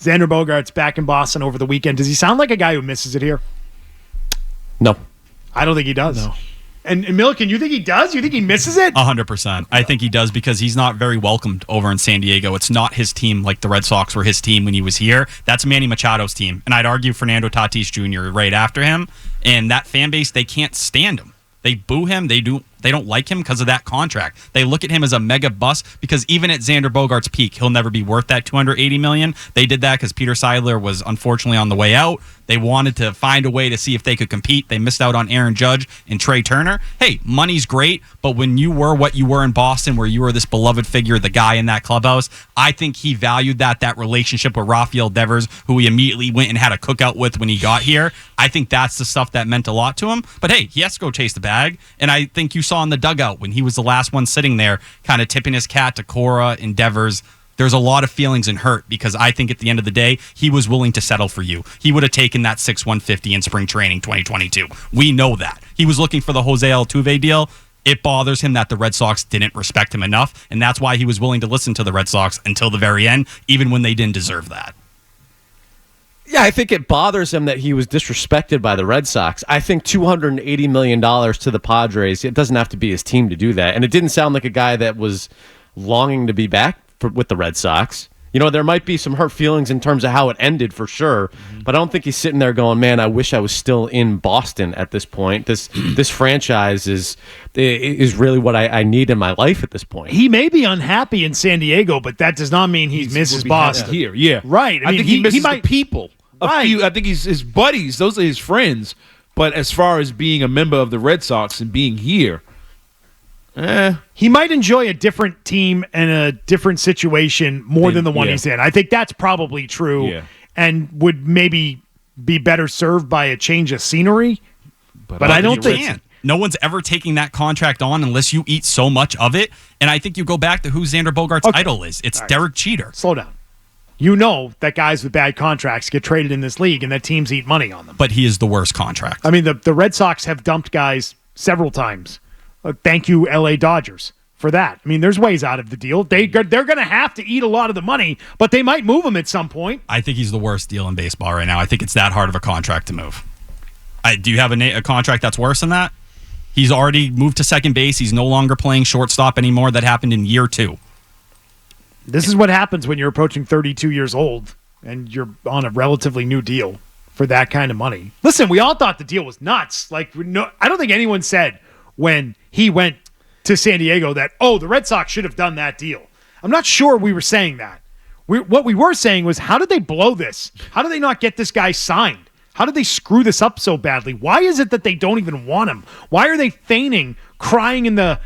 Xander Bogaerts back in Boston over the weekend. Does he sound like a guy who misses it here? No. I don't think he does. No. And Milliken, you think he does? You think he misses it? 100%. I think he does because he's not very welcomed over in San Diego. It's not his team like the Red Sox were his team when he was here. That's Manny Machado's team. And I'd argue Fernando Tatis Jr. right after him. And that fan base, they can't stand him. They boo him. They don't like him because of that contract. They look at him as a mega bust because even at Xander Bogaerts' peak, he'll never be worth that $280 million. They did that because Peter Seidler was unfortunately on the way out. They wanted to find a way to see if they could compete. They missed out on Aaron Judge and Trey Turner. Hey, money's great, but when you were what you were in Boston, where you were this beloved figure, the guy in that clubhouse, I think he valued that relationship with Rafael Devers, who he immediately went and had a cookout with when he got here. I think that's the stuff that meant a lot to him. But hey, he has to go chase the bag. And I think you saw in the dugout when he was the last one sitting there, kind of tipping his cap to Cora and Devers. There's a lot of feelings and hurt because I think at the end of the day, he was willing to settle for you. He would have taken that 6-150 in spring training 2022. We know that. He was looking for the Jose Altuve deal. It bothers him that the Red Sox didn't respect him enough, and that's why he was willing to listen to the Red Sox until the very end, even when they didn't deserve that. Yeah, I think it bothers him that he was disrespected by the Red Sox. I think $280 million to the Padres, it doesn't have to be his team to do that. And it didn't sound like a guy that was longing to be back with the Red Sox. You know, there might be some hurt feelings in terms of how it ended for sure, but I don't think he's sitting there going, man, I wish I was still in Boston at this point. This franchise is really what I need in my life at this point. He may be unhappy in San Diego, but that does not mean he misses Boston. Here, yeah. Right. I think he misses might, the people. Right. I think he's his buddies. Those are his friends. But as far as being a member of the Red Sox and being here, he might enjoy a different team and a different situation more than the one he's in. I think that's probably true and would maybe be better served by a change of scenery. But I don't think... No one's ever taking that contract on unless you eat so much of it. And I think you go back to who Xander Bogaerts' idol is. It's Derek Jeter. Slow down. You know that guys with bad contracts get traded in this league and that teams eat money on them. But he is the worst contract. I mean, the Red Sox have dumped guys several times. Thank you, LA Dodgers, for that. I mean, there's ways out of the deal. They're going to have to eat a lot of the money, but they might move him at some point. I think he's the worst deal in baseball right now. I think it's that hard of a contract to move. Do you have a contract that's worse than that? He's already moved to second base. He's no longer playing shortstop anymore. That happened in year 2. This is what happens when you're approaching 32 years old and you're on a relatively new deal for that kind of money. Listen, we all thought the deal was nuts. I don't think anyone said when he went to San Diego that, the Red Sox should have done that deal. I'm not sure we were saying that. What we were saying was, how did they blow this? How did they not get this guy signed? How did they screw this up so badly? Why is it that they don't even want him? Why are they feigning, crying in the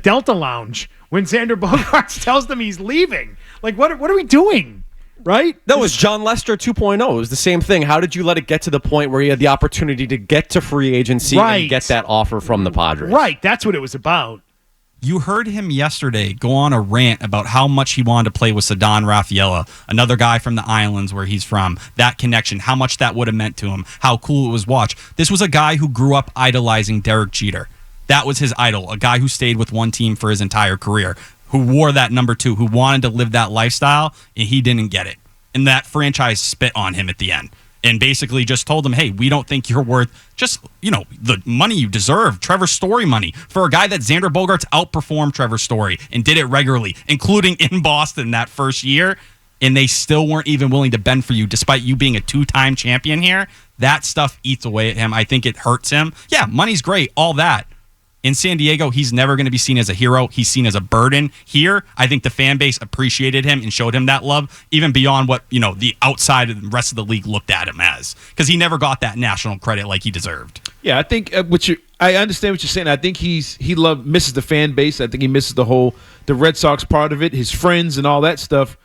Delta Lounge when Xander Bogaerts tells them he's leaving? Like, what are we doing? Right? That was John Lester 2.0. It was the same thing. How did you let it get to the point where you had the opportunity to get to free agency and get that offer from the Padres? Right. That's what it was about. You heard him yesterday go on a rant about how much he wanted to play with Ceddanne Rafaela, another guy from the islands where he's from. That connection, how much that would have meant to him, how cool it was watch. This was a guy who grew up idolizing Derek Jeter. That was his idol, a guy who stayed with one team for his entire career, who wore that number 2, who wanted to live that lifestyle, and he didn't get it. And that franchise spit on him at the end and basically just told him, hey, we don't think you're worth just, the money you deserve, Trevor Story money, for a guy that Xander Bogaerts outperformed Trevor Story and did it regularly, including in Boston that first year, and they still weren't even willing to bend for you despite you being a 2-time champion here. That stuff eats away at him. I think it hurts him. Yeah, money's great, all that. In San Diego, he's never going to be seen as a hero. He's seen as a burden. Here, I think the fan base appreciated him and showed him that love, even beyond what the outside of the rest of the league looked at him as, because he never got that national credit like he deserved. Yeah, I think I understand what you're saying. I think he misses the fan base. I think he misses the Red Sox part of it, his friends and all that stuff.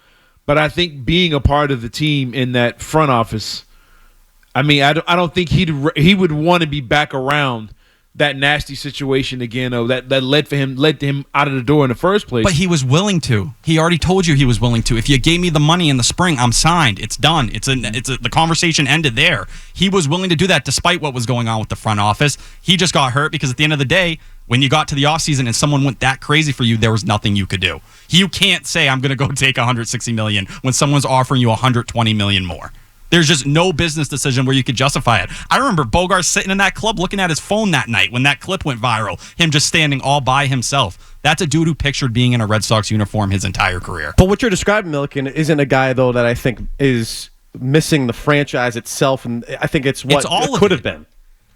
But I think being a part of the team in that front office, I mean, I don't think he would want to be back around that nasty situation again, that led to him out of the door in the first place. But he was willing to. He already told you he was willing to. If you gave me the money in the spring, I'm signed. It's done. The conversation ended there. He was willing to do that despite what was going on with the front office. He just got hurt because at the end of the day, When you got to the offseason and someone went that crazy for you, there was nothing you could do. You can't say, I'm going to go take $160 million when someone's offering you $120 million more. There's just no business decision where you could justify it. I remember Bogaerts sitting in that club looking at his phone that night when that clip went viral, him just standing all by himself. That's a dude who pictured being in a Red Sox uniform his entire career. But what you're describing, Milliken, isn't a guy, though, that I think is missing the franchise itself, and I think it's what it could have been.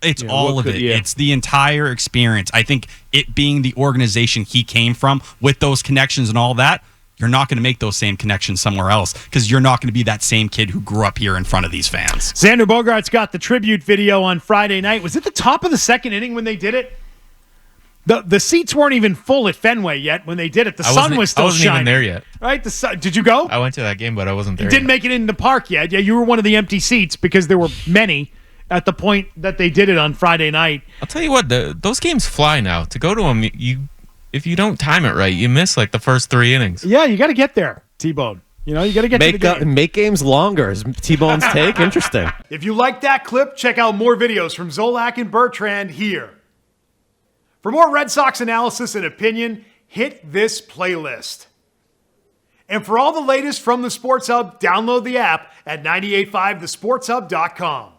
It's all of it. Yeah. It's the entire experience. I think it being the organization he came from with those connections and all that, you're not going to make those same connections somewhere else because you're not going to be that same kid who grew up here in front of these fans. Xander Bogaerts got the tribute video on Friday night. Was it the top of the second inning when they did it? The seats weren't even full at Fenway yet when they did it. The sun was still shining. I wasn't even there yet. Right? The sun, did you go? I went to that game, but I wasn't there. You didn't make it in the park yet. Yeah, you were one of the empty seats because there were many at the point that they did it on Friday night. I'll tell you what, those games fly now. To go to them, if you don't time it right, you miss like the first 3 innings. Yeah, you got to get there, T-Bone. You know, you got to get to the game. Make games longer. Is T-Bone's take? Interesting. If you like that clip, check out more videos from Zolak and Bertrand here. For more Red Sox analysis and opinion, hit this playlist. And for all the latest from the Sports Hub, download the app at 985thesportshub.com.